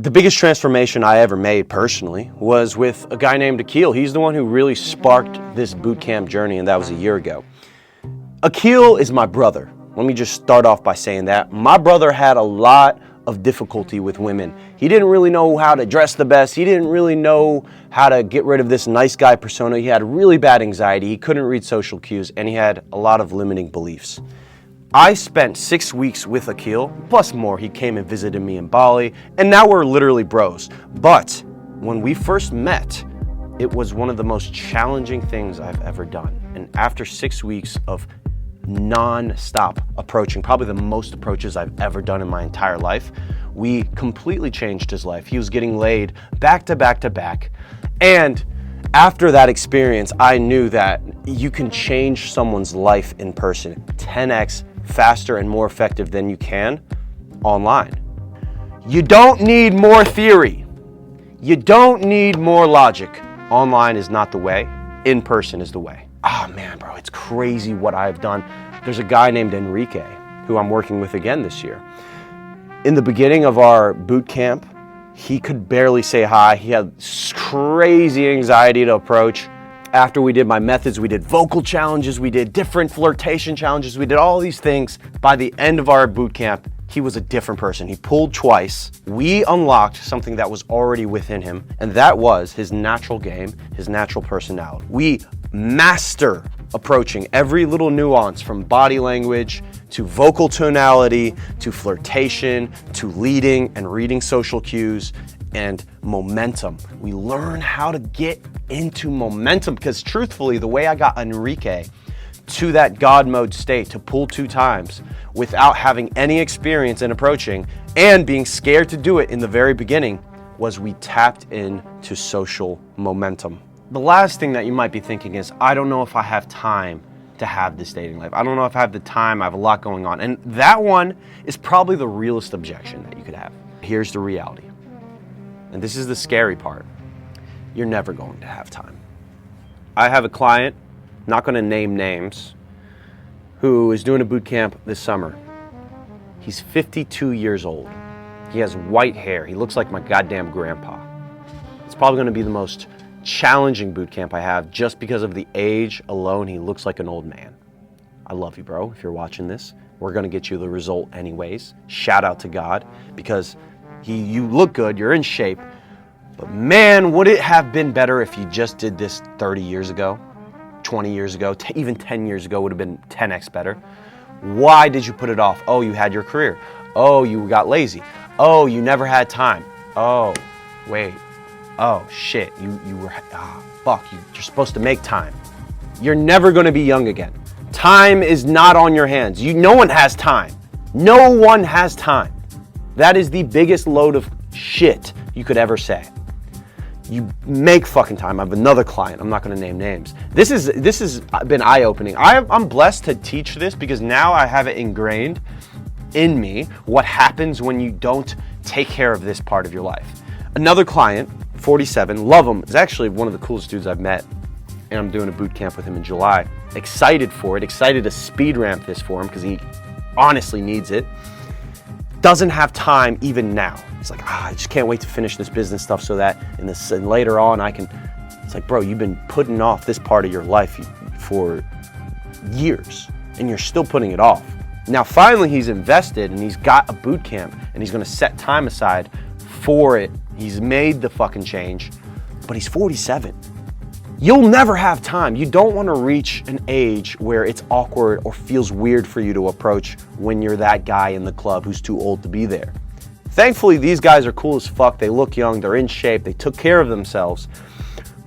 The biggest transformation I ever made personally was with a guy named Akil. He's the one who really sparked this boot camp journey, and that was a year ago. Akil is my brother. Let me just start off by saying that. My brother had a lot of difficulty with women. He didn't really know how to dress the best. He didn't really know how to get rid of this nice guy persona. He had really bad anxiety. He couldn't read social cues, and he had a lot of limiting beliefs. I spent 6 weeks with Akil, plus more. He came and visited me in Bali, and now we're literally bros. But when we first met, it was one of the most challenging things I've ever done. And after 6 weeks of non-stop approaching, probably the most approaches I've ever done in my entire life, we completely changed his life. He was getting laid back to back to back. And after that experience, I knew that you can change someone's life in person 10x faster and more effective than you can online. You don't need more theory. You don't need more logic. Online is not the way. In person is the way. Ah, man, bro, it's crazy what I've done. There's a guy named Enrique who I'm working with again this year. In the beginning of our boot camp, he could barely say hi. He had crazy anxiety to approach. After we did my methods, we did vocal challenges, we did different flirtation challenges, we did all these things. By the end of our boot camp, he was a different person. He pulled twice. We unlocked something that was already within him, and that was his natural game, his natural personality. We master approaching every little nuance, from body language to vocal tonality to flirtation to leading and reading social cues and momentum. We learn how to get into momentum, because truthfully, the way I got Enrique to that God mode state to pull 2 times without having any experience in approaching and being scared to do it in the very beginning was we tapped into social momentum. The last thing that you might be thinking is, I don't know if I have time to have this dating life. I don't know if I have the time. I have a lot going on. And that one is probably the realest objection that you could have. Here's the reality. And this is the scary part. You're never going to have time. I have a client, not going to name names, who is doing a boot camp this summer. He's 52 years old. He has white hair. He looks like my goddamn grandpa. It's probably going to be the most challenging boot camp I have, just because of the age alone. He looks like an old man. I love you, bro. If you're watching this, we're going to get you the result anyways. Shout out to God, because you look good, you're in shape. But man, would it have been better if you just did this 30 years ago, 20 years ago, even 10 years ago would have been 10x better. Why did you put it off? Oh, you had your career. Oh, you got lazy. Oh, you never had time. Oh, wait. Oh, shit. You're supposed to make time. You're never going to be young again. Time is not on your hands. No one has time. No one has time. That is the biggest load of shit you could ever say. You make fucking time. I have another client. I'm not going to name names. This has been eye-opening. I'm blessed to teach this, because now I have it ingrained in me what happens when you don't take care of this part of your life. Another client, 47, love him. Is actually one of the coolest dudes I've met, and I'm doing a boot camp with him in July. Excited for it. Excited to speed ramp this for him, because he honestly needs it. Doesn't have time even now. It's like, I just can't wait to finish this business stuff so that and later on I can. It's like, bro, you've been putting off this part of your life for years, and you're still putting it off. Now finally he's invested, and he's got a boot camp, and he's gonna set time aside for it. He's made the fucking change, but he's 47. You'll never have time. You don't want to reach an age where it's awkward or feels weird for you to approach when you're that guy in the club who's too old to be there. Thankfully, these guys are cool as fuck. They look young, they're in shape, they took care of themselves.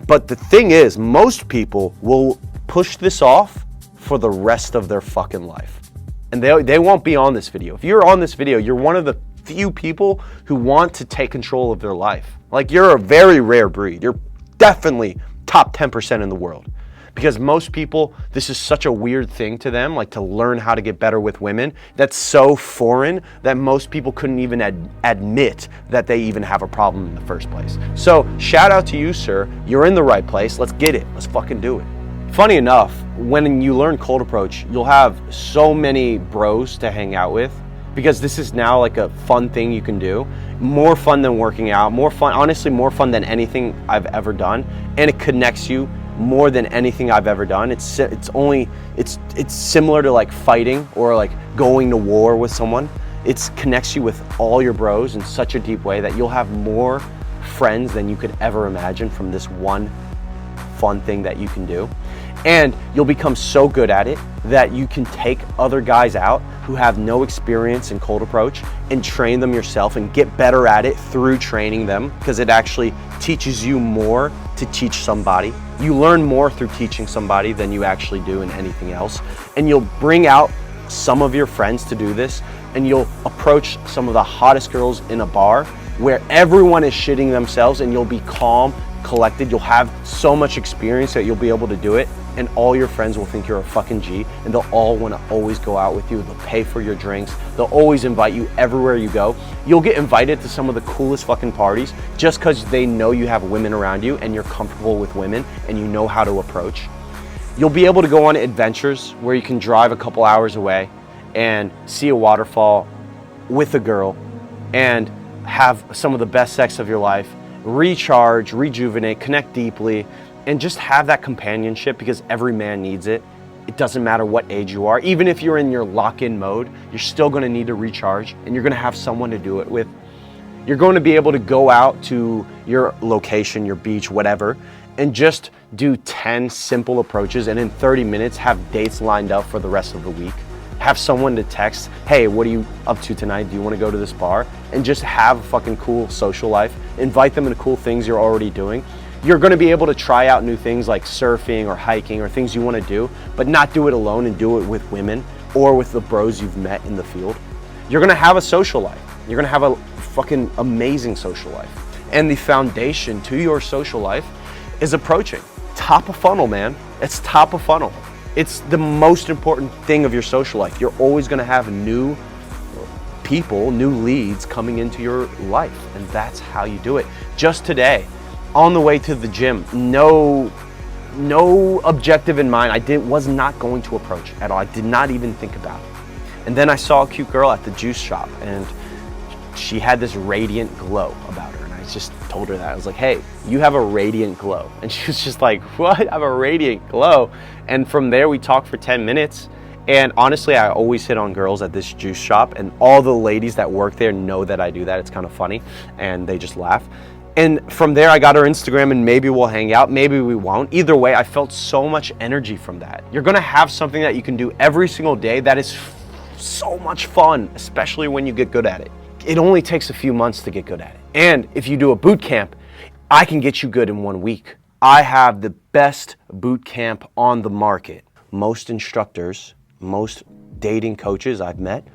But the thing is, most people will push this off for the rest of their fucking life. And they won't be on this video. If you're on this video, you're one of the few people who want to take control of their life. Like, you're a very rare breed. You're definitely top 10% in the world. Because most people, this is such a weird thing to them, like to learn how to get better with women. That's so foreign that most people couldn't even admit that they even have a problem in the first place. So shout out to you, sir. You're in the right place. Let's get it. Let's fucking do it. Funny enough, when you learn cold approach, you'll have so many bros to hang out with because this is now like a fun thing you can do. More fun than working out, more fun, honestly, more fun than anything I've ever done. And it connects you more than anything I've ever done. It's similar to like fighting or like going to war with someone. It connects you with all your bros in such a deep way that you'll have more friends than you could ever imagine from this one fun thing that you can do. And you'll become so good at it that you can take other guys out who have no experience in cold approach and train them yourself and get better at it through training them, because it actually teaches you more to teach somebody. You learn more through teaching somebody than you actually do in anything else. And you'll bring out some of your friends to do this, and you'll approach some of the hottest girls in a bar where everyone is shitting themselves, and you'll be calm, collected. You'll have so much experience that you'll be able to do it, and all your friends will think you're a fucking G, and they'll all want to always go out with you. They'll pay for your drinks. They'll always invite you everywhere you go. You'll get invited to some of the coolest fucking parties just because they know you have women around you and you're comfortable with women and you know how to approach. You'll be able to go on adventures where you can drive a couple hours away and see a waterfall with a girl and have some of the best sex of your life, recharge, rejuvenate, connect deeply, and just have that companionship, because every man needs it. It doesn't matter what age you are. Even if you're in your lock-in mode, you're still gonna need to recharge, and you're gonna have someone to do it with. You're going to be able to go out to your location, your beach, whatever, and just do 10 simple approaches, and in 30 minutes have dates lined up for the rest of the week. Have someone to text, hey, what are you up to tonight? Do you want to go to this bar? And just have a fucking cool social life. Invite them into cool things you're already doing. You're going to be able to try out new things like surfing or hiking or things you want to do, but not do it alone, and do it with women or with the bros you've met in the field. You're going to have a social life. You're going to have a fucking amazing social life. And the foundation to your social life is approaching. Top of funnel, man. It's top of funnel. It's the most important thing of your social life. You're always going to have new people, new leads coming into your life, and that's how you do it. Just today, on the way to the gym, no objective in mind. I was not going to approach at all. I did not even think about it. And then I saw a cute girl at the juice shop, and she had this radiant glow about her. And I just told her that. I was like, hey, you have a radiant glow. And she was just like, what? I have a radiant glow. And from there, we talked for 10 minutes. And honestly, I always hit on girls at this juice shop, and all the ladies that work there know that I do that. It's kind of funny, and they just laugh. And from there, I got her Instagram, and maybe we'll hang out, maybe we won't. Either way, I felt so much energy from that. You're gonna have something that you can do every single day that is so much fun, especially when you get good at it. It only takes a few months to get good at it. And if you do a boot camp, I can get you good in 1 week. I have the best boot camp on the market. Most instructors, most dating coaches I've met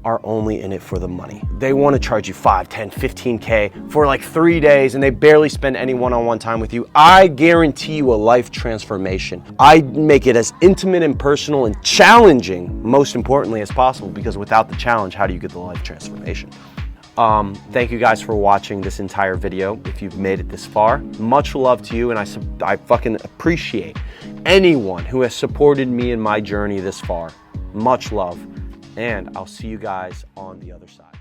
are only in it for the money. They want to charge you 5, 10, 15K for like 3 days, and they barely spend any one-on-one time with you. I guarantee you a life transformation. I make it as intimate and personal and challenging, most importantly, as possible, because without the challenge, how do you get the life transformation? Thank you guys for watching this entire video. If you've made it this far, much love to you, and I fucking appreciate anyone who has supported me in my journey this far. Much love. And I'll see you guys on the other side.